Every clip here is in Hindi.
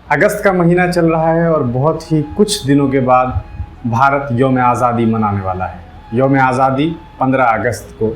अगस्त का महीना चल रहा है और बहुत ही कुछ दिनों के बाद भारत यौम आज़ादी मनाने वाला है। यौम आज़ादी 15 अगस्त को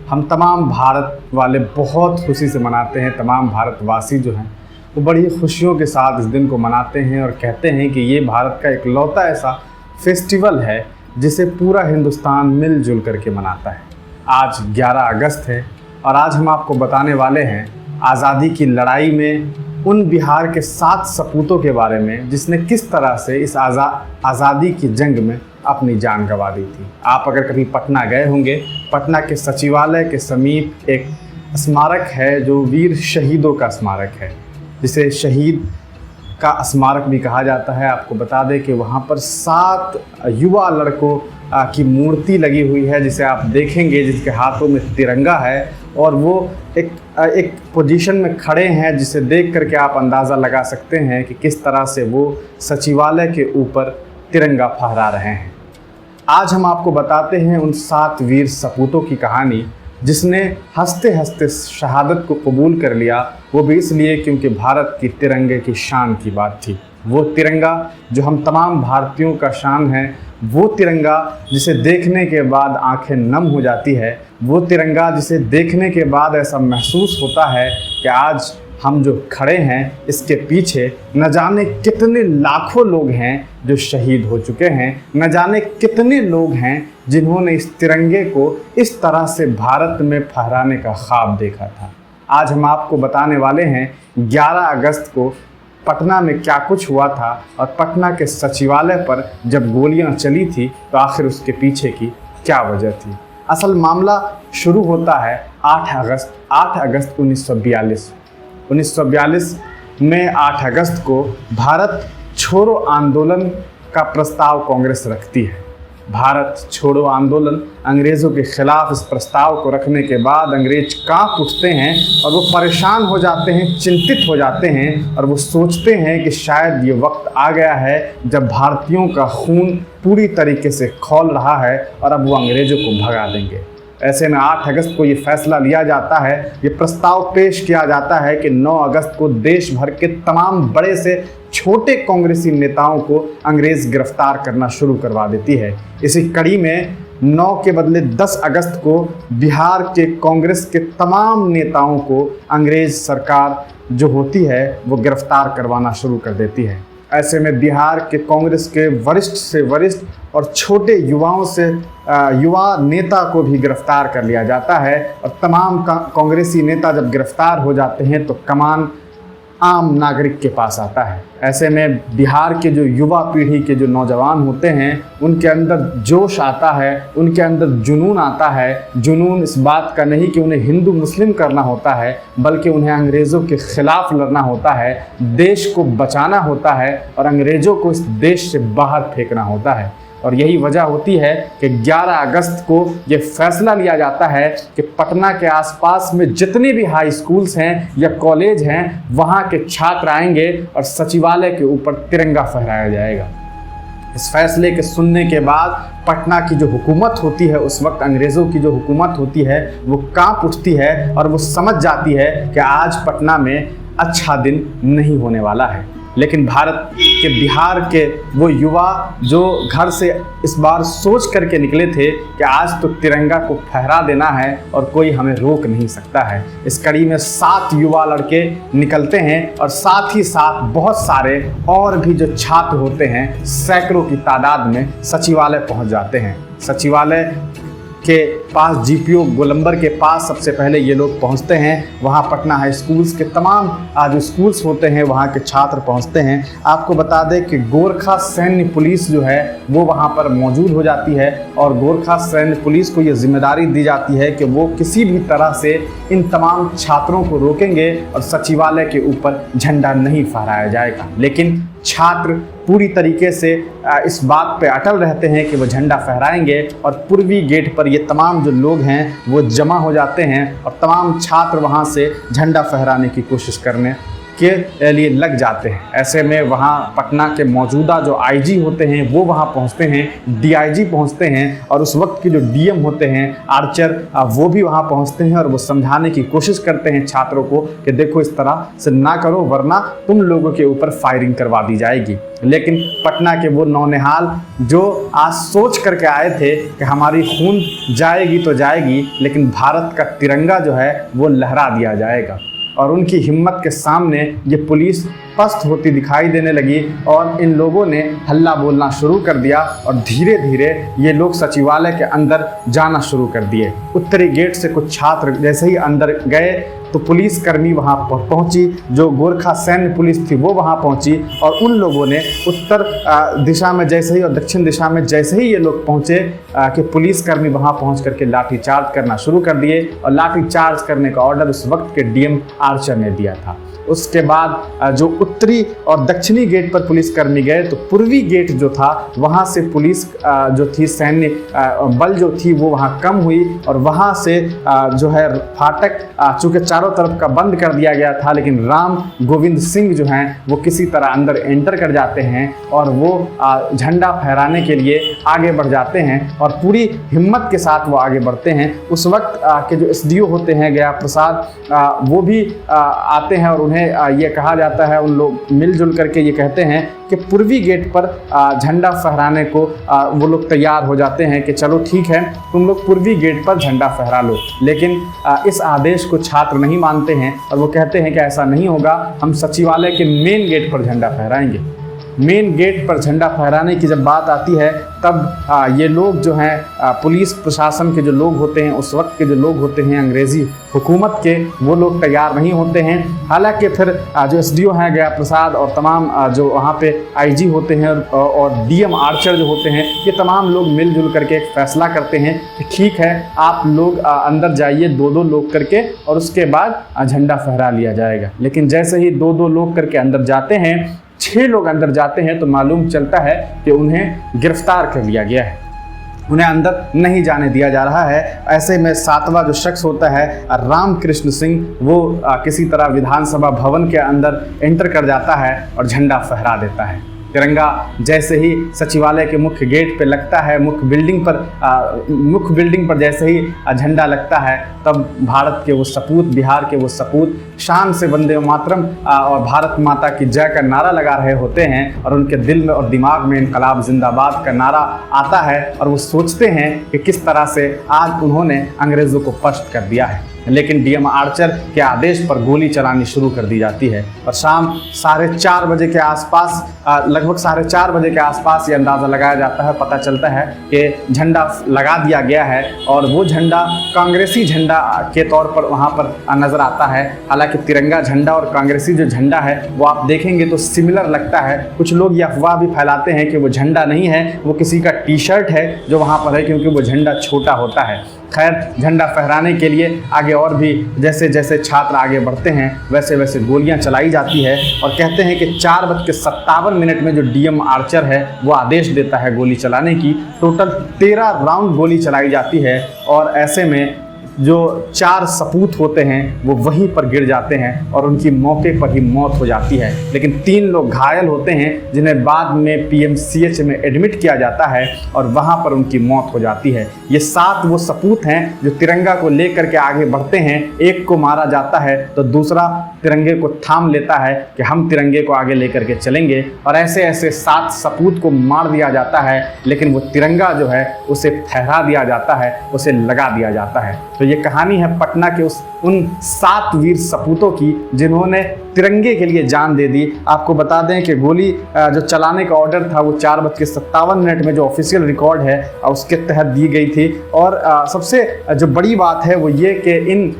हम तमाम भारत वाले बहुत खुशी से मनाते हैं। तमाम भारतवासी जो हैं वो बड़ी खुशियों के साथ इस दिन को मनाते हैं और कहते हैं कि ये भारत का इकलौता ऐसा फेस्टिवल है जिसे पूरा हिंदुस्तान मिलजुल करके मनाता है। आज 11 अगस्त है और आज हम आपको बताने वाले हैं आज़ादी की लड़ाई में उन बिहार के 7 सपूतों के बारे में जिसने किस तरह से इस आज़ादी की जंग में अपनी जान गंवा दी थी। आप अगर कभी पटना गए होंगे, पटना के सचिवालय के समीप एक स्मारक है जो वीर शहीदों का स्मारक है, जिसे शहीद का स्मारक भी कहा जाता है। आपको बता दें कि वहाँ पर 7 युवा लड़कों की मूर्ति लगी हुई है जिसे आप देखेंगे, जिसके हाथों में तिरंगा है और वो एक पोजीशन में खड़े हैं जिसे देख करके आप अंदाज़ा लगा सकते हैं कि किस तरह से वो सचिवालय के ऊपर तिरंगा फहरा रहे हैं। आज हम आपको बताते हैं उन 7 वीर सपूतों की कहानी जिसने हंसते हंसते शहादत को कबूल कर लिया, वो भी इसलिए क्योंकि भारत की तिरंगे की शान की बात थी। वो तिरंगा जो हम तमाम भारतीयों का शान है, वो तिरंगा जिसे देखने के बाद आंखें नम हो जाती है, वो तिरंगा जिसे देखने के बाद ऐसा महसूस होता है कि आज हम जो खड़े हैं इसके पीछे न जाने कितने लाखों लोग हैं जो शहीद हो चुके हैं, न जाने कितने लोग हैं जिन्होंने इस तिरंगे को इस तरह से भारत में फहराने का ख्वाब देखा था। आज हम आपको बताने वाले हैं 11 अगस्त को पटना में क्या कुछ हुआ था और पटना के सचिवालय पर जब गोलियां चली थी तो आखिर उसके पीछे की क्या वजह थी। असल मामला शुरू होता है 8 अगस्त 1942 में 8 अगस्त को भारत छोड़ो आंदोलन का प्रस्ताव कांग्रेस रखती है। भारत छोड़ो आंदोलन अंग्रेज़ों के ख़िलाफ़ इस प्रस्ताव को रखने के बाद अंग्रेज कांप उठते हैं और वो परेशान हो जाते हैं, चिंतित हो जाते हैं और वो सोचते हैं कि शायद ये वक्त आ गया है जब भारतीयों का खून पूरी तरीके से खौल रहा है और अब वो अंग्रेज़ों को भगा देंगे। ऐसे में 8 अगस्त को ये फैसला लिया जाता है, ये प्रस्ताव पेश किया जाता है कि 9 अगस्त को देश भर के तमाम बड़े से छोटे कांग्रेसी नेताओं को अंग्रेज़ गिरफ्तार करना शुरू करवा देती है। इसी कड़ी में 9 के बदले 10 अगस्त को बिहार के कांग्रेस के तमाम नेताओं को अंग्रेज़ सरकार जो होती है वो गिरफ्तार करवाना शुरू कर देती है। ऐसे में बिहार के कांग्रेस के वरिष्ठ से वरिष्ठ और छोटे युवाओं से युवा नेता को भी गिरफ्तार कर लिया जाता है और तमाम कांग्रेसी नेता जब गिरफ्तार हो जाते हैं तो कमान आम नागरिक के पास आता है। ऐसे में बिहार के जो युवा पीढ़ी के जो नौजवान होते हैं उनके अंदर जोश आता है, उनके अंदर जुनून आता है। जुनून इस बात का नहीं कि उन्हें हिंदू मुस्लिम करना होता है, बल्कि उन्हें अंग्रेज़ों के ख़िलाफ़ लड़ना होता है, देश को बचाना होता है और अंग्रेज़ों को इस देश से बाहर फेंकना होता है। और यही वजह होती है कि 11 अगस्त को ये फैसला लिया जाता है कि पटना के आसपास में जितने भी हाई स्कूल्स हैं या कॉलेज हैं वहाँ के छात्र आएंगे और सचिवालय के ऊपर तिरंगा फहराया जाएगा। इस फैसले के सुनने के बाद पटना की जो हुकूमत होती है, उस वक्त अंग्रेज़ों की जो हुकूमत होती है, वो कांप उठती है और वो समझ जाती है कि आज पटना में अच्छा दिन नहीं होने वाला है। लेकिन भारत के बिहार के वो युवा जो घर से इस बार सोच करके निकले थे कि आज तो तिरंगा को फहरा देना है और कोई हमें रोक नहीं सकता है, इस कड़ी में 7 युवा लड़के निकलते हैं और साथ ही साथ बहुत सारे और भी जो छात्र होते हैं सैकड़ों की तादाद में सचिवालय पहुंच जाते हैं। सचिवालय के पास जीपीओ गोलंबर के पास सबसे पहले ये लोग पहुंचते हैं। वहाँ पटना हाई स्कूल्स के तमाम जो स्कूल्स होते हैं वहाँ के छात्र पहुंचते हैं। आपको बता दें कि गोरखा सैन्य पुलिस जो है वो वहाँ पर मौजूद हो जाती है और गोरखा सैन्य पुलिस को ये जिम्मेदारी दी जाती है कि वो किसी भी तरह से इन तमाम छात्रों को रोकेंगे और सचिवालय के ऊपर झंडा नहीं फहराया जाएगा। लेकिन छात्र पूरी तरीके से इस बात पे अटल रहते हैं कि वो झंडा फहराएंगे और पूर्वी गेट पर ये तमाम जो लोग हैं वो जमा हो जाते हैं और तमाम छात्र वहाँ से झंडा फहराने की कोशिश करने के लिए लग जाते हैं। ऐसे में वहाँ पटना के मौजूदा जो आईजी होते हैं वो वहाँ पहुँचते हैं, डीआईजी पहुँचते हैं और उस वक्त के जो डीएम होते हैं आर्चर वो भी वहाँ पहुँचते हैं और वो समझाने की कोशिश करते हैं छात्रों को कि देखो इस तरह से ना करो वरना तुम लोगों के ऊपर फायरिंग करवा दी जाएगी। लेकिन पटना के वो नौनिहाल जो आज सोच करके आए थे कि हमारी खून जाएगी तो जाएगी लेकिन भारत का तिरंगा जो है वो लहरा दिया जाएगा, और उनकी हिम्मत के सामने ये पुलिस पस्त होती दिखाई देने लगी और इन लोगों ने हल्ला बोलना शुरू कर दिया और धीरे धीरे ये लोग सचिवालय के अंदर जाना शुरू कर दिए। उत्तरी गेट से कुछ छात्र जैसे ही अंदर गए तो पुलिसकर्मी वहाँ पहुँची, जो गोरखा सैन्य पुलिस थी वो वहाँ पहुँची और उन लोगों ने उत्तर दिशा में जैसे ही और दक्षिण दिशा में जैसे ही ये लोग पहुँचे कि पुलिसकर्मी वहाँ पहुँच करके लाठीचार्ज करना शुरू कर दिए और लाठीचार्ज करने का ऑर्डर उस वक्त के डीएम आर्चर ने दिया था। उसके बाद जो उत्तरी और दक्षिणी गेट पर पुलिसकर्मी गए तो पूर्वी गेट जो था वहाँ से पुलिस जो थी सैन्य बल जो थी वो वहाँ कम हुई और वहाँ से जो है फाटक चूँकि चारों तरफ का बंद कर दिया गया था, लेकिन राम गोविंद सिंह जो हैं वो किसी तरह अंदर एंटर कर जाते हैं और वो झंडा फहराने के लिए आगे बढ़ जाते हैं और पूरी हिम्मत के साथ वो आगे बढ़ते हैं। उस वक्त के जो एसडीओ होते हैं गया प्रसाद वो भी आते हैं और उन्हें ये कहा जाता है, उन लोग मिलजुल करके ये कहते हैं कि पूर्वी गेट पर झंडा फहराने को वो लोग तैयार हो जाते हैं कि चलो ठीक है तुम लोग पूर्वी गेट पर झंडा फहरा लो। लेकिन इस आदेश को छात्र नहीं मानते हैं और वो कहते हैं कि ऐसा नहीं होगा, हम सचिवालय के मेन गेट पर झंडा फहराएंगे। मेन गेट पर झंडा फहराने की जब बात आती है तब ये लोग जो हैं पुलिस प्रशासन के जो लोग होते हैं, उस वक्त के जो लोग होते हैं अंग्रेज़ी हुकूमत के, वो लोग तैयार नहीं होते हैं। हालांकि फिर जो एसडीओ हैं गया प्रसाद और तमाम जो वहाँ पे आईजी होते हैं और डीएम आर्चर जो होते हैं, ये तमाम लोग मिलजुल करके एक फ़ैसला करते हैं कि ठीक है आप लोग अंदर जाइए दो दो लोग करके और उसके बाद झंडा फहरा लिया जाएगा। लेकिन जैसे ही दो दो लोग करके अंदर जाते हैं, 6 लोग अंदर जाते हैं तो मालूम चलता है कि उन्हें गिरफ्तार कर लिया गया है, उन्हें अंदर नहीं जाने दिया जा रहा है। ऐसे में 7वां जो शख्स होता है रामकृष्ण सिंह, वो किसी तरह विधानसभा भवन के अंदर एंटर कर जाता है और झंडा फहरा देता है। तिरंगा जैसे ही सचिवालय के मुख्य गेट पे लगता है, मुख्य बिल्डिंग पर जैसे ही झंडा लगता है, तब भारत के वो सपूत, बिहार के वो सपूत शान से वंदे मातरम और भारत माता की जय का नारा लगा रहे होते हैं और उनके दिल में और दिमाग में इनकलाब जिंदाबाद का नारा आता है और वो सोचते हैं कि किस तरह से आज उन्होंने अंग्रेज़ों को पस्त कर दिया है। लेकिन डीएम आर्चर के आदेश पर गोली चलानी शुरू कर दी जाती है और शाम 4:30 बजे के आसपास, लगभग 4:30 बजे के आसपास ये अंदाज़ा लगाया जाता है, पता चलता है कि झंडा लगा दिया गया है और वो झंडा कांग्रेसी झंडा के तौर पर वहाँ पर नज़र आता है। हालांकि तिरंगा झंडा और कांग्रेसी जो झंडा है वो आप देखेंगे तो सिमिलर लगता है। कुछ लोग ये अफवाह भी फैलाते हैं कि वो झंडा नहीं है, वो किसी का टी-शर्ट है जो वहाँ पर है, क्योंकि वो झंडा छोटा होता है। खैर, झंडा फहराने के लिए आगे और भी जैसे जैसे छात्र आगे बढ़ते हैं वैसे वैसे गोलियां चलाई जाती है और कहते हैं कि 4:57 में जो डीएम आर्चर है वो आदेश देता है गोली चलाने की। टोटल 13 राउंड गोली चलाई जाती है और ऐसे में जो 4 सपूत होते हैं वो वहीं पर गिर जाते हैं और उनकी मौके पर ही मौत हो जाती है। लेकिन 3 लोग घायल होते हैं जिन्हें बाद में पीएमसीएच में एडमिट किया जाता है और वहाँ पर उनकी मौत हो जाती है। ये 7 वो सपूत हैं जो तिरंगा को लेकर के आगे बढ़ते हैं। एक को मारा जाता है तो दूसरा तिरंगे को थाम लेता है कि हम तिरंगे को आगे लेकर के चलेंगे, और ऐसे ऐसे 7 सपूत को मार दिया जाता है। लेकिन वो तिरंगा जो है उसे फहरा दिया जाता है, उसे लगा दिया जाता है। तो ये कहानी है पटना के उन 7 वीर सपूतों की जिन्होंने तिरंगे के लिए जान दे दी। आपको बता दें कि गोली जो चलाने का ऑर्डर था वो 4:57 में जो ऑफिशियल रिकॉर्ड है उसके तहत दी गई थी। और सबसे जो बड़ी बात है वो ये कि इन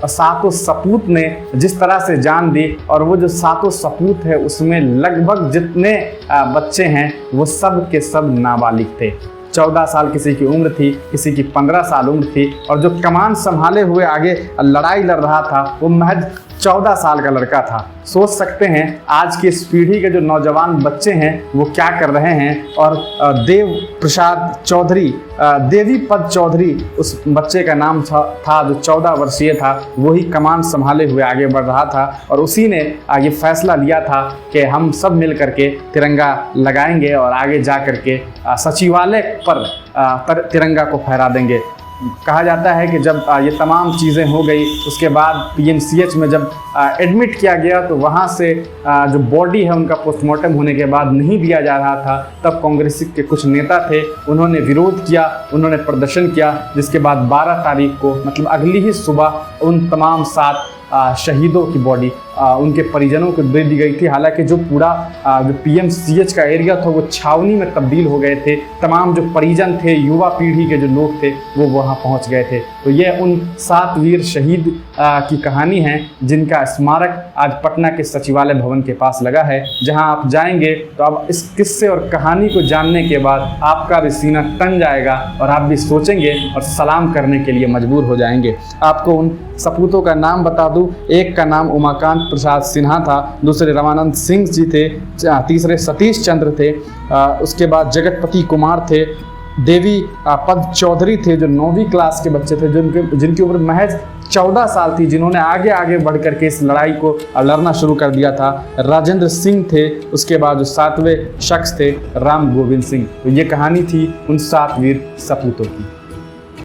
7 सपूत ने जिस तरह से जान दी, और वो जो 7 सपूत है उसमें लगभग जितने बच्चे हैं वो सब के सब नाबालिग थे। 14 साल किसी की उम्र थी, किसी की 15 साल उम्र थी, और जो कमान संभाले हुए आगे लड़ाई लड़ रहा था वो महज 14 साल का लड़का था। सोच सकते हैं आज की इस पीढ़ी के जो नौजवान बच्चे हैं वो क्या कर रहे हैं। और देवी पद चौधरी उस बच्चे का नाम था जो 14 वर्षीय था। वही कमान संभाले हुए आगे बढ़ रहा था और उसी ने ये फैसला लिया था कि हम सब मिल करके तिरंगा लगाएंगे और आगे जा करके सचिवालय पर तिरंगा को फहरा देंगे। कहा जाता है कि जब ये तमाम चीज़ें हो गई उसके बाद पीएमसीएच में जब एडमिट किया गया तो वहाँ से जो बॉडी है उनका पोस्टमार्टम होने के बाद नहीं दिया जा रहा था। तब कांग्रेस के कुछ नेता थे, उन्होंने विरोध किया, उन्होंने प्रदर्शन किया, जिसके बाद 12 तारीख को मतलब अगली ही सुबह उन तमाम 7 शहीदों की बॉडी उनके परिजनों को दे दी गई थी। हालांकि जो पूरा जो पीएमसीएच का एरिया था वो छावनी में तब्दील हो गए थे। तमाम जो परिजन थे, युवा पीढ़ी के जो लोग थे वो वहाँ पहुँच गए थे। तो ये उन 7 वीर शहीद की कहानी है जिनका स्मारक आज पटना के सचिवालय भवन के पास लगा है। जहाँ आप जाएंगे तो अब इस किस्से और कहानी को जानने के बाद आपका भी सीना तन जाएगा और आप भी सोचेंगे और सलाम करने के लिए मजबूर हो जाएंगे। आपको उन सपूतों का नाम बता दूं, एक का नाम उमाकांत प्रसाद सिन्हा था, दूसरे रमानंद सिंह जी थे, तीसरे सतीश चंद्र थे, उसके बाद जगतपति कुमार थे, देवी पद चौधरी थे जो 9वीं क्लास के बच्चे थे जिनकी उम्र महज 14 साल थी, जिन्होंने आगे आगे बढ़ करके इस लड़ाई को लड़ना शुरू कर दिया था। राजेंद्र सिंह थे, उसके बाद जो 7वें शख्स थे राम गोविंद सिंह। तो ये कहानी थी उन 7 वीर सपूतों की।